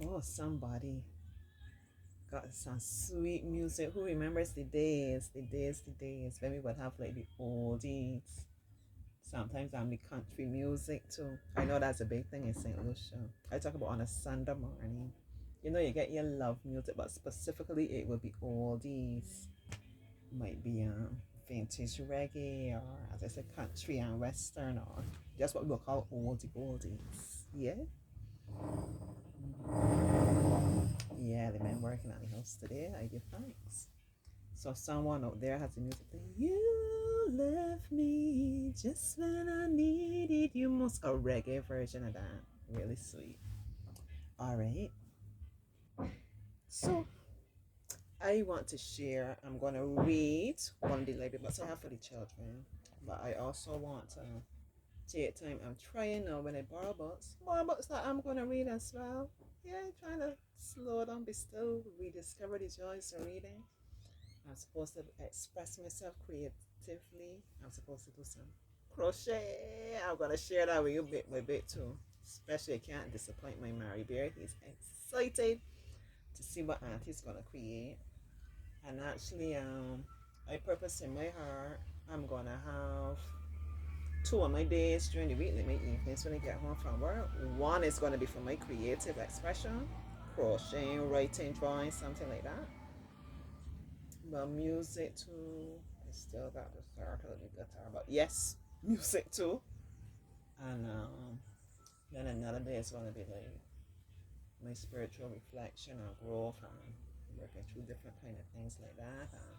Oh, somebody got some sweet music. Who remembers the days when we would have like the oldies? Sometimes I'm the country music too. I know that's a big thing in St. Lucia. I talk about on a Sunday morning. You know, you get your love music, but specifically it will be oldies. Might be vintage reggae, or as I said, country and western, or just what we will call oldies. Yeah, yeah. The men working on the house today. I give thanks. So someone out there has the music playing. You left me just when I needed you most. A reggae version of that. Really sweet. All right. So I want to share. I'm gonna read one of the library books I have for the children, but I also want to take time. I'm trying now when I borrow books, more books that I'm gonna read as well. Yeah, trying to slow down, be still, rediscover the joys of reading. I'm supposed to express myself creatively. I'm supposed to do some crochet. I'm gonna share that with you bit by bit too. Especially I can't disappoint my Mary Bear. He's excited to see what Auntie's gonna create. And actually, I purpose in my heart I'm gonna have two of my days during the week, like my evenings when I get home from work. One is gonna be for my creative expression, crocheting, writing, drawing, something like that. But music too. I still got to start on the guitar, but yes, music too. And then another day is gonna be like my spiritual reflection and growth and working through different kind of things like that. And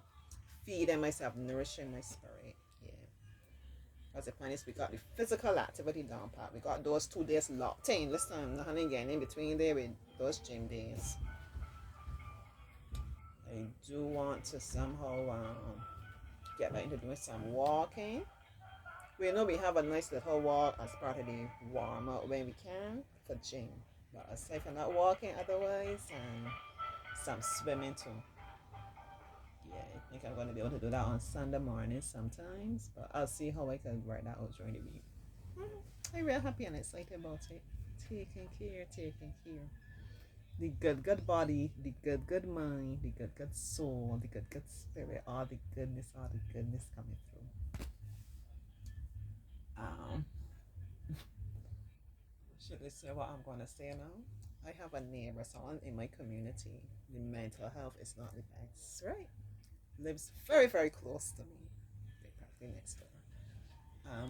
feeding myself, nourishing my spirit. Yeah. Because the plan is we got the physical activity down pat. We got those 2 days locked in. Listen, nothing again in between there with those gym days. I do want to somehow get back into doing some walking. We know we have a nice little walk as part of the warm up when we can for gym. But aside from that walking otherwise and some swimming too. Yeah, I think I'm gonna be able to do that on Sunday morning sometimes. But I'll see how I can work that out during the week. I'm real happy and excited about it. Taking care, taking care. The good body, the good mind, the good soul, the good spirit, all the goodness coming through. Um, should I say what I'm gonna say now? I have a neighbor, someone in my community. The mental health is not the best, right? Lives very, very close to me. They're practically next door.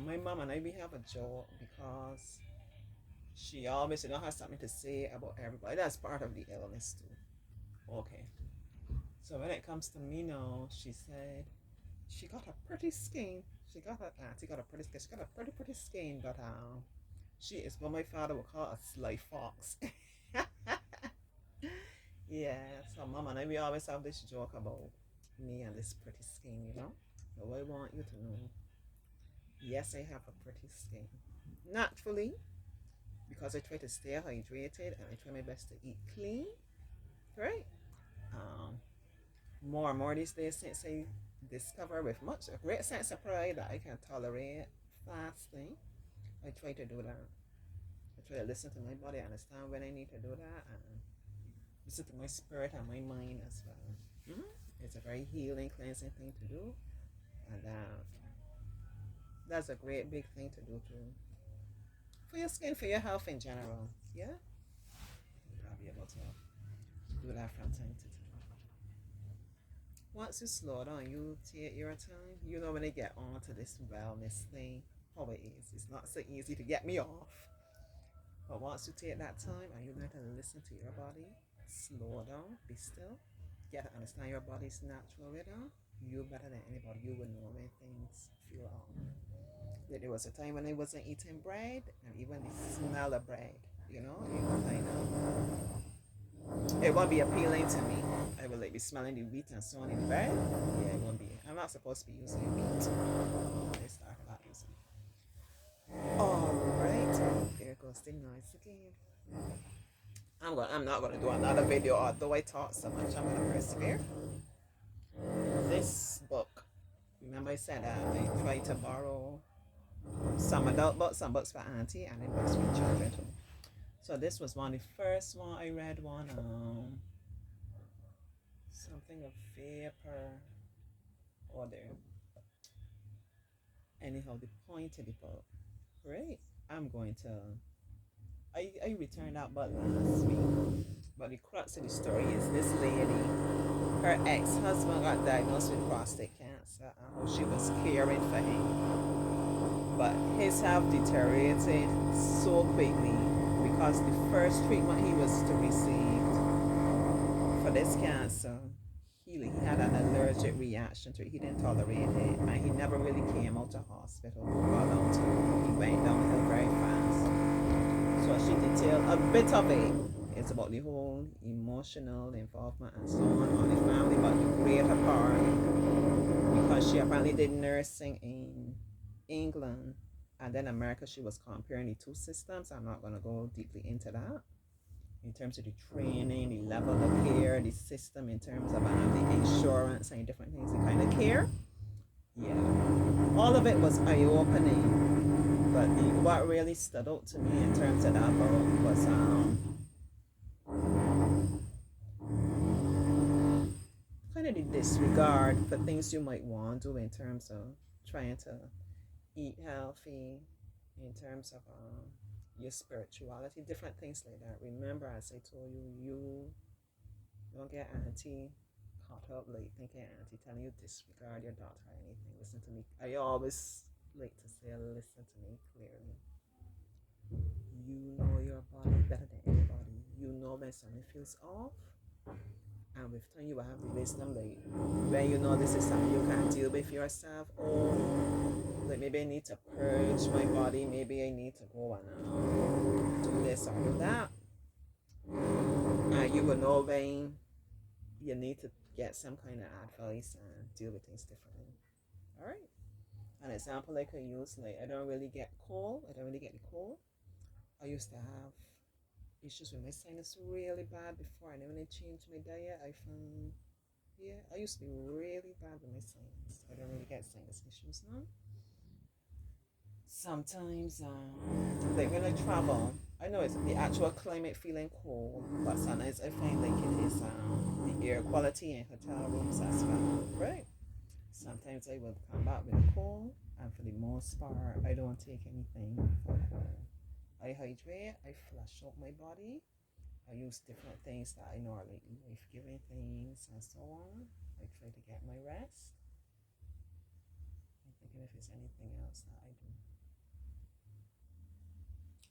My mom and I we have a joke because she always, has something to say about everybody. That's part of the illness too. Okay. So when it comes to me now, she said she got a pretty skin. She got a pretty skin. She got a pretty skin, but she is what my father would call a sly fox. Yeah. So mom and I we always have this joke about me and this pretty skin, you know. But I want you to know, yes, I have a pretty skin. Naturally, because I try to stay hydrated and I try my best to eat clean, right? Um, more and more these days since I discover with much a great sense of pride that I can tolerate fasting. I try to do that. I try to listen to my body, understand when I need to do that, and listen to my spirit and my mind as well. It's a very healing, cleansing thing to do, and that's a great big thing to do too for your skin, for your health in general. Yeah, I'll be able to do that from time to time. Once you slow down, you take your time. You know when I get on to this wellness thing, how it is. It's not so easy to get me off. But once you take that time and you learn to listen to your body, slow down, be still, get to understand your body's natural rhythm, you better than anybody. You will know when things feel off. There was a time when I wasn't eating bread, and even the smell of bread, it kind of it won't be appealing to me. I will like be smelling the wheat and so on in the bread. Yeah, it won't be. I'm not supposed to be using wheat. I start about using. Alright. There goes the noise again. I'm not gonna do another video, although I talk so much. I'm gonna persevere. This book. Remember I said I tried to borrow some adult books, some books for auntie, and then books for children too. So this was one, the first one I read one, something of vapor order. Anyhow, the point of the book, right? I'm going to, I returned that book last week. But the crux of the story is this lady, her ex-husband got diagnosed with prostate cancer and how she was caring for him. But his health deteriorated so quickly because the first treatment he was to receive for this cancer, he had an allergic reaction to it. He didn't tolerate it, and he never really came out of hospital for a long time. He went downhill very fast. So she detailed a bit of it. It's about the whole emotional involvement and so on the family, but the greater part, because she apparently did nursing in England and then America, she was comparing the two systems. I'm not going to go deeply into that in terms of the training, the level of care, the system in terms of the insurance and different things, the kind of care. Yeah, all of it was eye-opening, but what really stood out to me in terms of that book was kind of the disregard for things you might want to do in terms of trying to eat healthy, in terms of your spirituality, different things like that. Remember, as I told you, you don't get auntie caught up like thinking auntie telling you disregard your doctor or anything. Listen to me. I always like to say, listen to me clearly. You know your body better than anybody. You know when something feels off, and with time you will have the wisdom like when you know this is something you can't deal with yourself, or like maybe I need to purge my body, maybe I need to go and do this or do that, and you will know when you need to get some kind of advice and deal with things differently. All right, an example I could use, like I don't really get the cold. I used to have issues with my sinus really bad before, and then when I changed my diet I found, yeah, I used to be really bad with my sinus. I don't really get sinus issues now. Sometimes, like when I travel, I know it's the actual climate feeling cold, but sometimes I find like it is the air quality in hotel rooms as well, right? Sometimes I will come back with a cold, and for the most part, I don't take anything for cold. I hydrate, I flush out my body, I use different things that I know are like life-giving things and so on. I try to get my rest. I'm thinking if there's anything else that I do.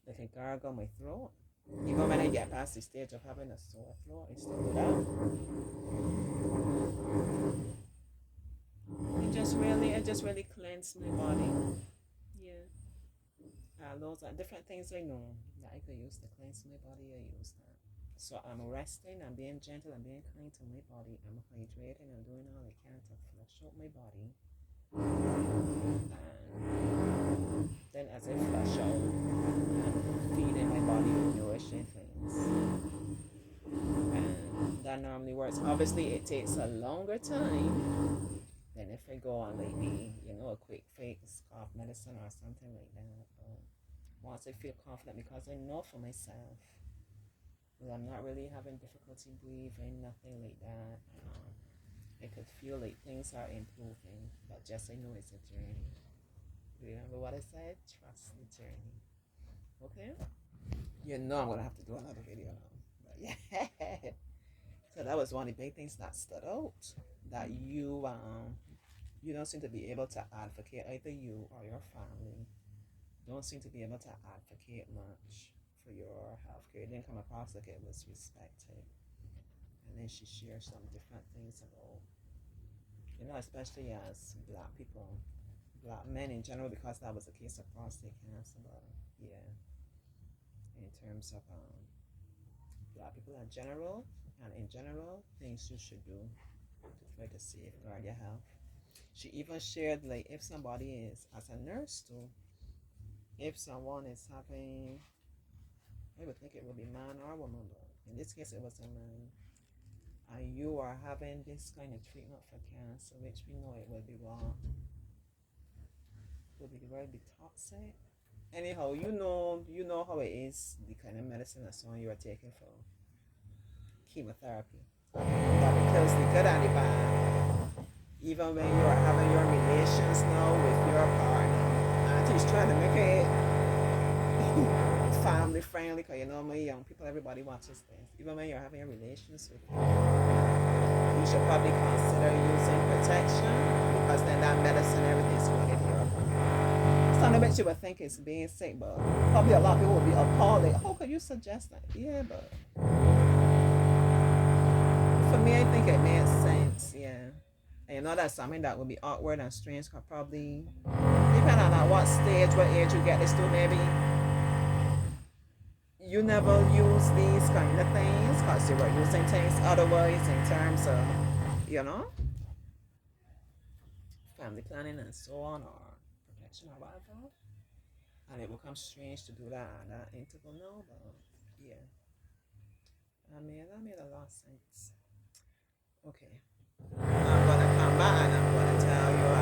Like I gargle my throat. Even when I get past the stage of having a sore throat, I still do that. I just really cleanse my body. Yeah. Those are different things I know that I could use to cleanse my body. I use that. So I'm resting, I'm being gentle, I'm being kind to my body, I'm hydrating, I'm doing all I can to flush out my body. And then as I flush out, I'm feeding my body with nourishing things. And that normally works. Obviously, it takes a longer time than if I go on maybe, a quick fix, cough medicine or something like that. But once I feel confident, because I know for myself, well, I'm not really having difficulty breathing, nothing like that. I could feel like things are improving, but just I know it's a journey. Remember what I said? Trust the journey. Okay? You know I'm gonna have to do another video now. But yeah. So that was one of the big things that stood out. That you don't seem to be able to advocate, either you or your family don't seem to be able to advocate much for your healthcare. It didn't come across like it was respected. And then she shared some different things about, especially as black men in general, because that was a case of prostate cancer. But yeah, in terms of black people in general, and in general, things you should do to try to safeguard your health. She even shared like if somebody is, as a nurse too, if someone is having, I would think it would be man or woman, but in this case it was a man, and you are having this kind of treatment for cancer, which we know it will be wrong, will be very toxic. anyhow, you know how it is, the kind of medicine that's on you are taking for chemotherapy. That kills the good and the bad. Even when you are having your relations now with your partner, and he's trying to make it family friendly, because you know my young people, everybody watches this. Even when you're having your relations with you should probably consider using protection, because then that medicine, everything's going into your body. Some of it you would think it's being sick, but probably a lot of people would be appalled. Like, how could you suggest that? Yeah, but for me, I think it makes sense. Yeah. And you know that's something that would be awkward and strange, because probably, depending on what stage, what age you get this to, maybe you never use these kind of things because you were using things otherwise in terms of, you know, family planning and so on, or protection or whatever. And it becomes strange to do that at that interval now, but yeah. That made a lot of sense. Okay. I'm gonna come back and I'm gonna tell you the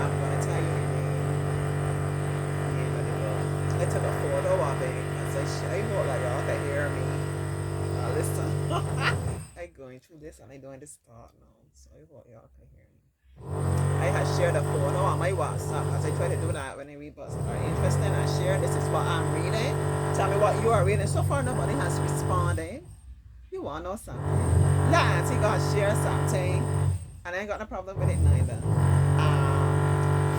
name of the book. I took a photo of it because I hope like y'all can hear me. Listen. I'm going through this and I'm doing this talk now, so I hope y'all can hear me. I had shared a photo on my WhatsApp as I try to do that when I read books that are interesting. I share this is what I'm reading. Tell me what you are reading. So far nobody has responded. You want to know something? Auntie got share something, and I ain't got no problem with it neither.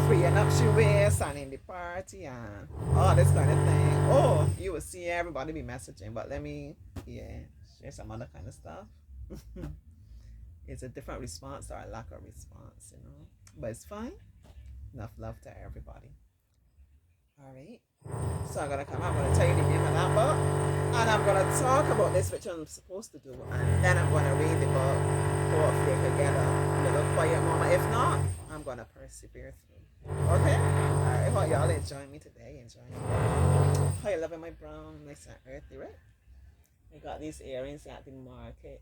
Freeing up she wears and in the party and all this kind of thing. Oh, you will see everybody be messaging, but let me share some other kind of stuff. It's a different response or a lack of response, you know. But it's fine. Enough love to everybody. Alright. So I'm gonna tell you the name of that book. And I'm gonna talk about this, which I'm supposed to do, and then I'm gonna read the book. Hopefully I can get a little quiet moment. If not, I'm gonna persevere through. Okay? Alright, hope y'all enjoy me today. Enjoy me. How you loving my brown, nice and earthy, right? I got these earrings at the market.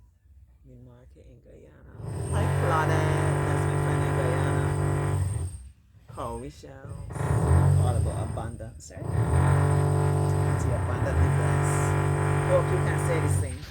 The market in Guyana. Hi Claudette, that's my friend in Guyana. Holy shells. All about abundance, right? To abundantly blessed. Hope you can say the same.